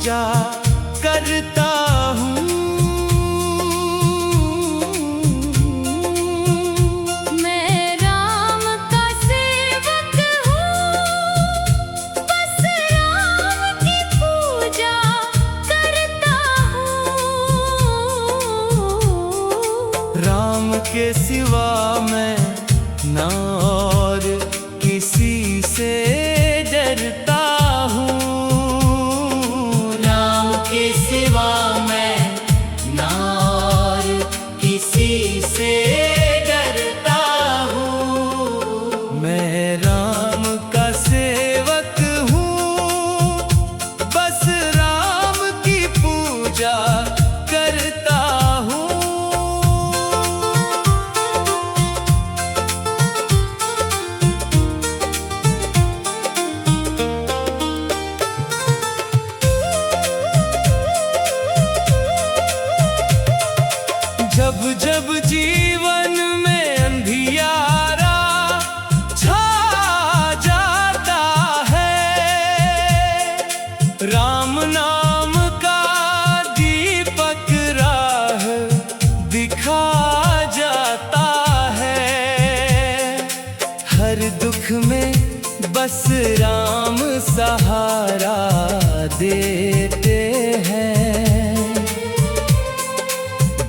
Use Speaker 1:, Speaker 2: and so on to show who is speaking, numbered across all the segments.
Speaker 1: पूजा करता हूँ।
Speaker 2: मैं राम का सेवक हूँ, बस राम की पूजा करता हूँ।
Speaker 1: राम के सिवा मैं ना और किसी से डरता हूँ। राम के सिवा मैं ना और किसी से डरता हूँ। मैं राम का सेवक हूँ, बस राम की पूजा करता हूँ। जब जब जीवन में अंधियारा छा जाता है, राम नाम का दीपक राह दिखा जाता है। हर दुख में बस राम सहारा देते हैं।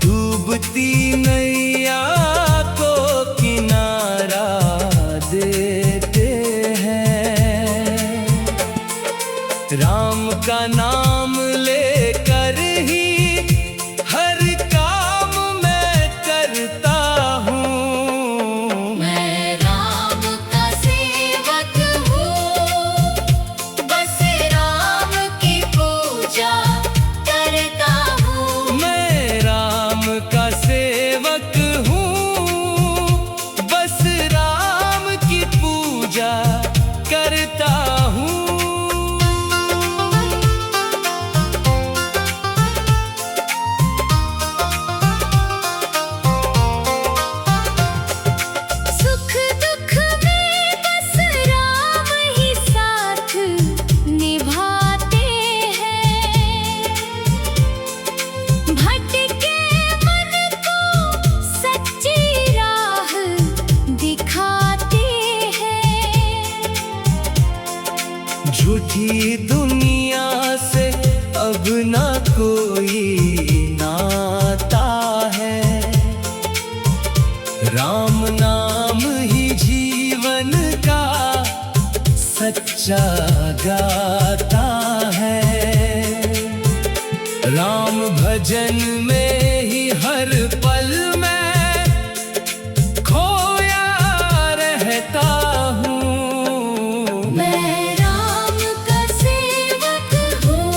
Speaker 1: डूबती नैया को किनारा देते हैं। राम का नाम लेकर ही हर काम मैं करता हूँ।
Speaker 2: मैं राम का सेवक हूँ, बस राम की पूजा करता हूँ।
Speaker 1: मैं राम का सेवक हूँ, बस राम की पूजा करता हूँ।
Speaker 2: सुख दुख में बस राम ही साथ निभाते हैं। भटके मन को सच्ची राह दिखाते हैं।
Speaker 1: झूठी दुनिया से अब ना कोई नाता है। राम नाम ही जीवन का सच्चा गाता है। राम भजन में ही हर पल मैं खोया रहता हूँ।
Speaker 2: मैं राम का सेवक हूँ,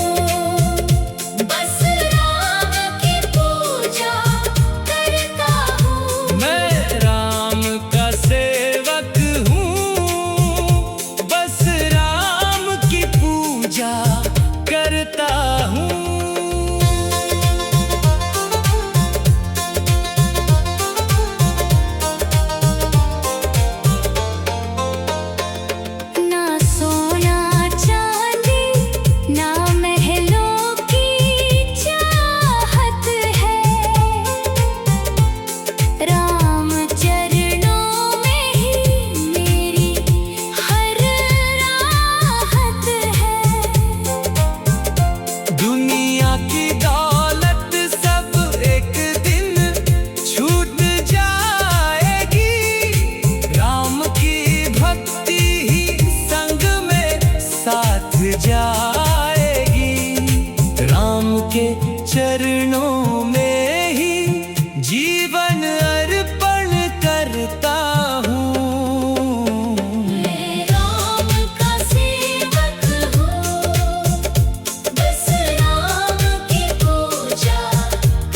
Speaker 2: बस राम की पूजा करता हूँ।
Speaker 1: मैं राम का सेवक हूँ, बस राम की पूजा करता हूँ।
Speaker 2: ना सोना चांदी ना महलों की चाहत है, राम चरणों में ही मेरी हर राहत है।
Speaker 1: दुनिया की दौलत सब एक दिन छूट जाएगी। राम की भक्ति ही संग में साथ जाएगी। राम के चरणों में ही जीवन अर्पण करता हूँ।
Speaker 2: मैं राम का सेवक हूँ, बस राम की पूजा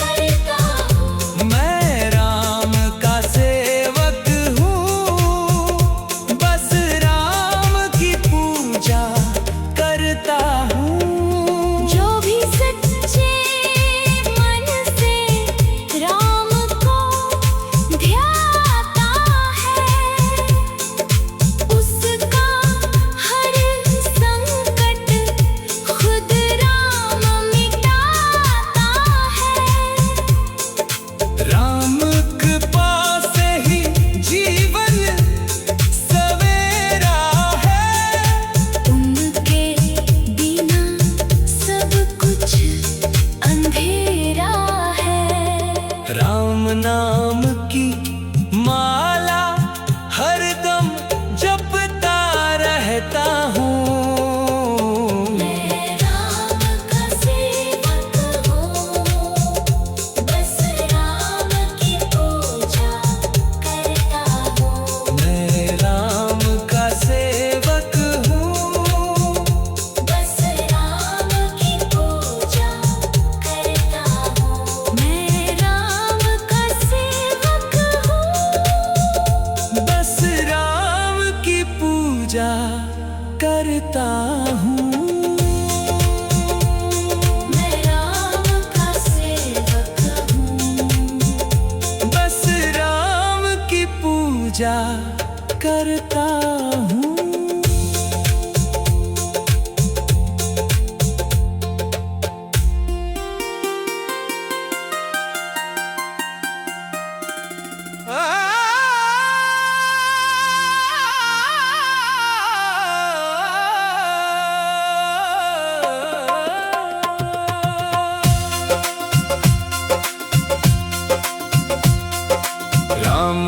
Speaker 2: करता हूँ।
Speaker 1: मैं राम का सेवक हूँ, बस राम की पूजा करता हूँ।
Speaker 2: जो भी सच्चे मन से राम को ध्याता है, उसका हर संकट खुद राम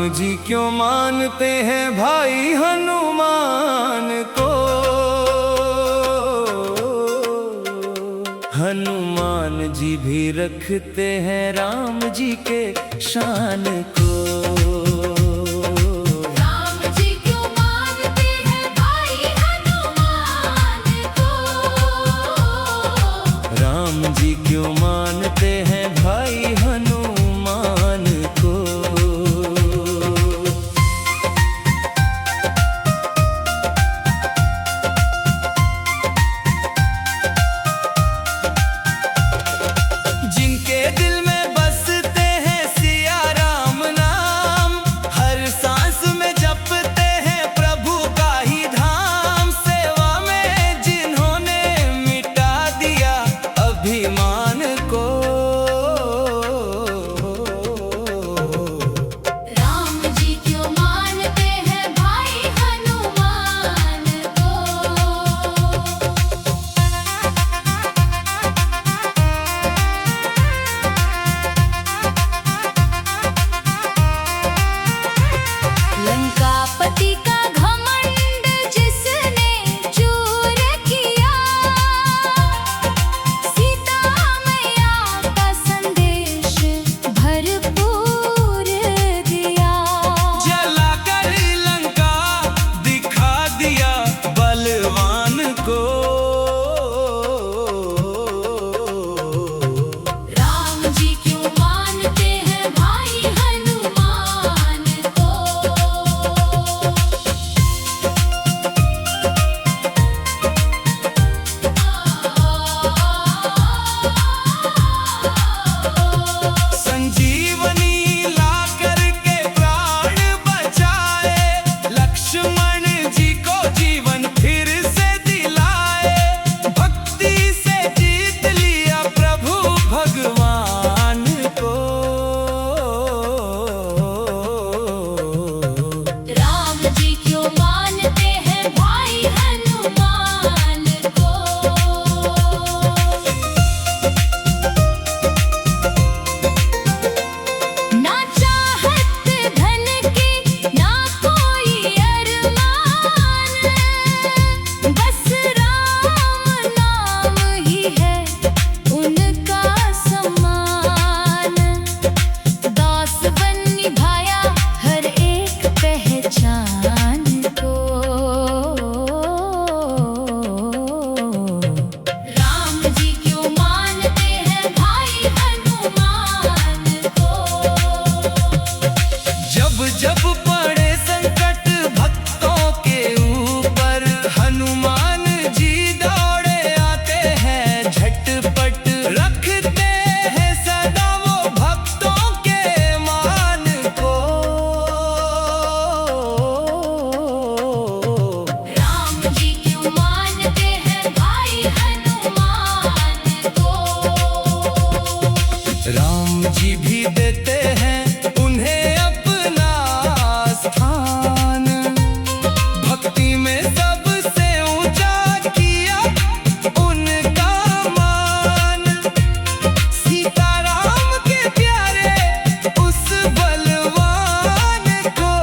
Speaker 1: जी क्यों मानते हैं भाई हनुमान को। हनुमान जी भी रखते हैं राम जी के शान को।
Speaker 2: राम जी क्यों मानते हैं भाई हनुमान को।
Speaker 1: राम जी क्यों मानते हैं भाई हनुमान को। जिनके दिल में बसते हैं सिया राम नाम, हर सांस में जपते हैं प्रभु का ही धाम। सेवा में जिन्होंने मिटा दिया अभिमान को।
Speaker 2: राम जी क्यों मानते हैं भाई हनुमान को। लंकापति का घमंड जिसने चूर किया, सीता मैया का संदेश भरपूर दिया।
Speaker 1: जलाकर लंका दिखा दिया बलवान को।
Speaker 2: राम जी क्यों मानते हैं भाई हनुमान को।
Speaker 1: संजीवनी ला करके प्राण बचाए, लक्ष्मण जी को जीवन फिर से दिलाए। भक्ति से जीत लिया प्रभु भगवान को।
Speaker 2: राम जी क्यों मानते हैं भाई हनुमान को। ना चाहत धन की ना कोई अरमान, बस राम नाम ही है उनका सम्मान। दास बन निभाया हर एक पहचान को। राम जी क्यों मानते हैं भाई हनुमान को।
Speaker 1: जब जब पड़े संकट भक्तों के ऊपर, हनुमान जी दौड़े आते हैं झटपट। रखते हैं सदा वो भक्तों के मान को।
Speaker 2: राम जी क्यों मानते हैं भाई हनुमान को।
Speaker 1: राम जी भी देते हैं उन्हें अपना स्थान। भक्ति में सबसे ऊंचा किया उनका मान। सीताराम के प्यारे उस बलवान को।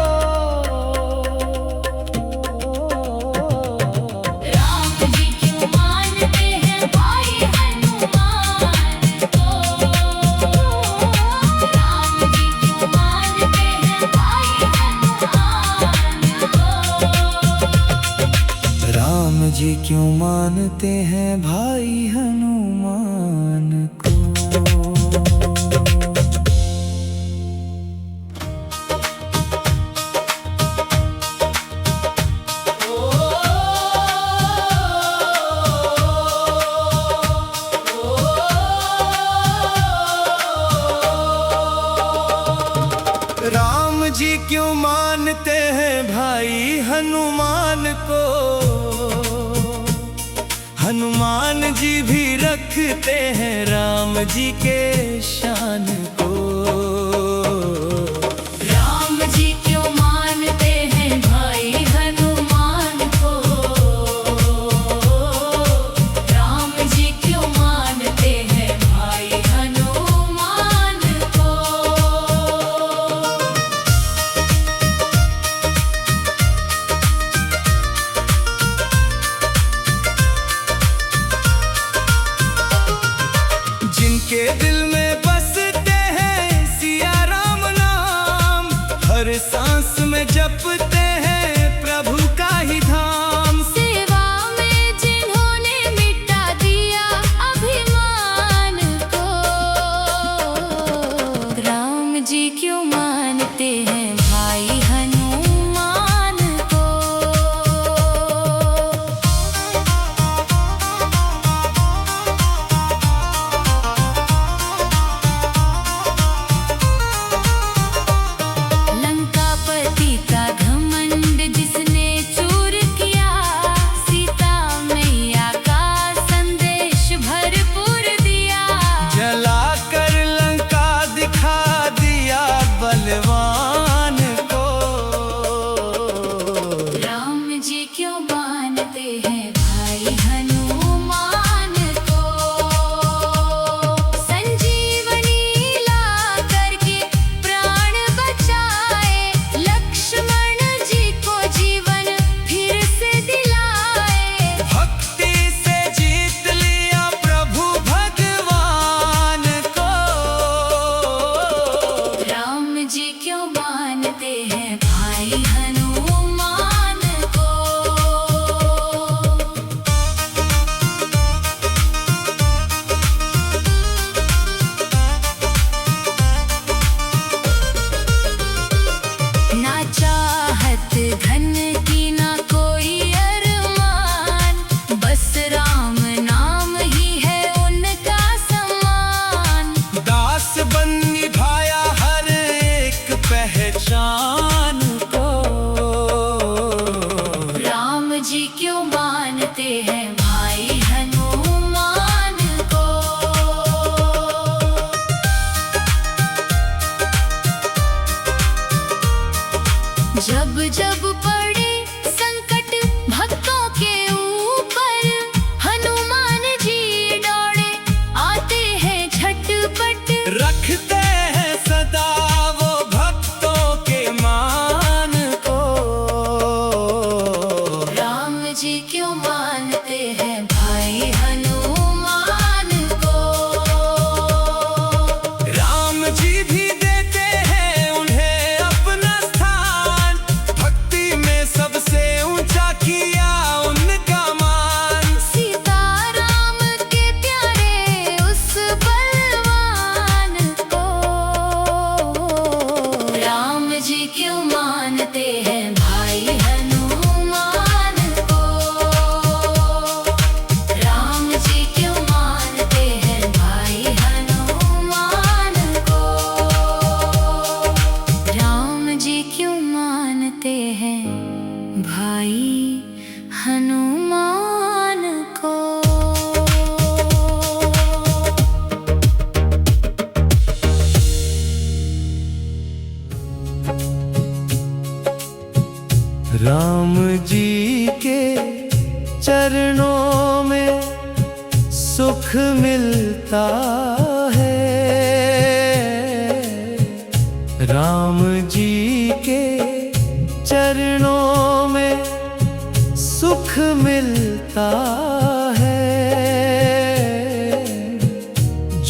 Speaker 2: राम जी क्यों मानते हैं भाई हनुमान को। राम जी क्यों मानते हैं भाई हनुमान को।
Speaker 1: राम जी क्यों मानते हैं भाई हनुमान को। राम जी क्यों मानते हैं भाई हनुमान को। हनुमान जी भी रखते हैं राम जी के शान को।
Speaker 2: राम जी क्यों मानते हैं भाई हनुमान को। राम जी क्यों मानते हैं भाई हनुमान को।
Speaker 1: दिल में बसते हैं सिया राम नाम, हर सांस में जपते हैं प्रभु का ही धाम।
Speaker 2: सेवा में जिन्होंने मिटा दिया अभिमान को, राम जी क्यों मानते हैं भाई हनुमान को। लंकापति का घमंड जिसने चूर किया, सीता मैया का संदेश भरपूर दिया।
Speaker 1: जलाकर लंका दिखा दिया बलवान को,
Speaker 2: राम जी क्यों मानते हैं भाई हनुमान को। संजीवनी ला करके प्राण बचाए, लक्ष्मण जी को जीवन फिर से दिलाए।
Speaker 1: भक्ति से जीत लिया प्रभु भगवान को,
Speaker 2: राम जी क्यों मानते हैं भाई हनुमान को। ना चाहत धन की ना कोई अरमान, बस राम नाम ही है उनका सम्मान।
Speaker 1: दास बन निभाया हर एक पहचान को,
Speaker 2: राम जी क्यों मानते हैं भाई हनुमान को। जब जब पड़े संकट भक्तों के ऊपर, हनुमान जी दौड़े आते हैं झटपट।
Speaker 1: रखते हैं सदा वो भक्तों के मान को,
Speaker 2: राम जी क्यों मानते हैं भाई हनुमान को।
Speaker 1: राम जी भी देते हैं उन्हें अपना स्थान, भक्ति में सबसे ऊंचा किया उनका मान।
Speaker 2: सीता राम के प्यारे उस बलवान को, राम जी क्यों मानते हैं भाई हनुमान को। राम जी क्यों मानते हैं भाई हनुमान को। राम जी क्यों मानते हैं भाई हनुमान को।
Speaker 1: राम जी के चरणों में सुख मिलता है, राम जी के चरणों में सुख मिलता है।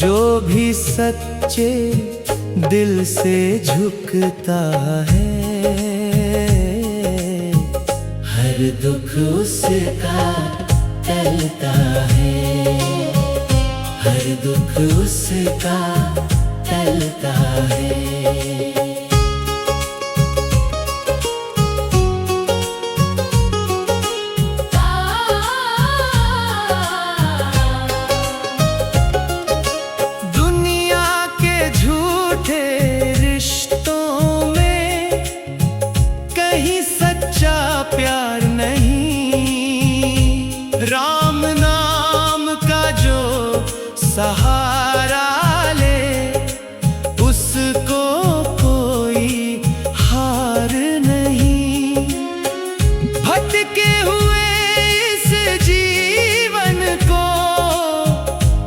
Speaker 1: जो भी सच्चे दिल से झुकता है, हर दुख उसका टलता है, हर दुख उसका टलता है। दुनिया के झूठे रिश्तों में कहीं सच्चा प्यार नहीं, राम नाम का जो सहारा ले उसको कोई हार नहीं। भटके हुए इस जीवन को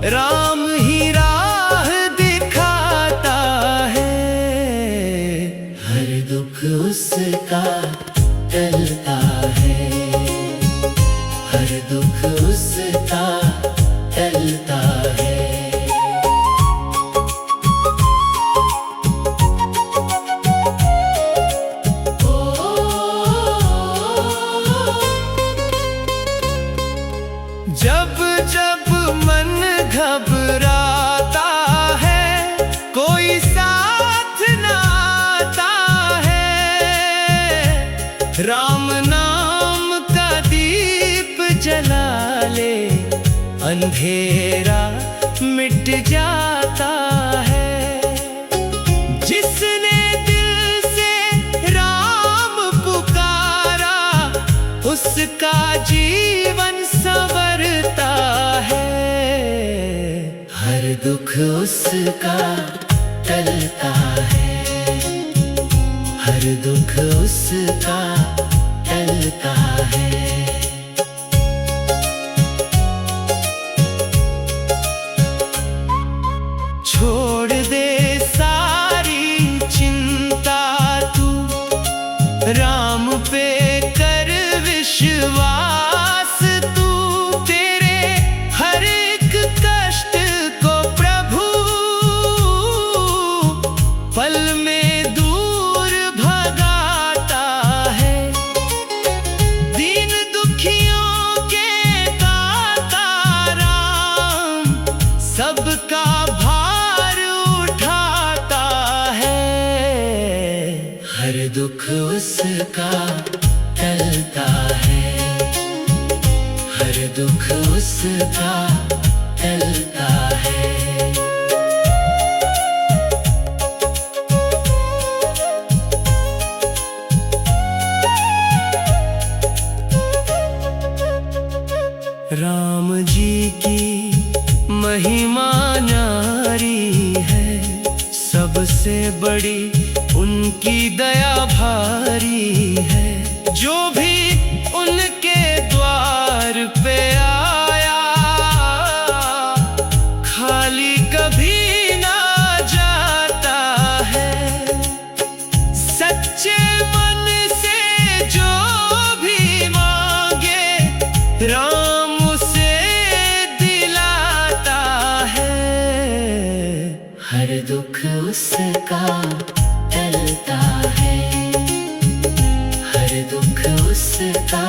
Speaker 1: राम ही राह दिखाता है, हर दुख उसका टलता है, हर दुख उसका टलता है। मन घबराता है, कोई साथ ना आता है। राम नाम का दीप जला ले, अंधेरा मिट जाता है। जिसने दिल से राम पुकारा, उसका जीवन संवरता है। हर दुख उसका टलता है, हर दुख उसका टलता है। छोड़ दे सारी चिंता तू, राम पे कर विश्वास तू। तेरे हर एक कष्ट को प्रभु पल में दूर भगाता है। दीन दुखियों के दाता राम, सबका हर दुख उसका टलता है, हर दुख उसका टलता है। राम जी की महिमा न्यारी है, सबसे बड़ी उनकी दया भारी है। जो भी उनके द्वार पे आया, खाली कभी ना जाता है। सच्चे मन से जो भी मांगे, राम उसे दिलाता है। हर दुख उसका टलता है, हर दुख उसका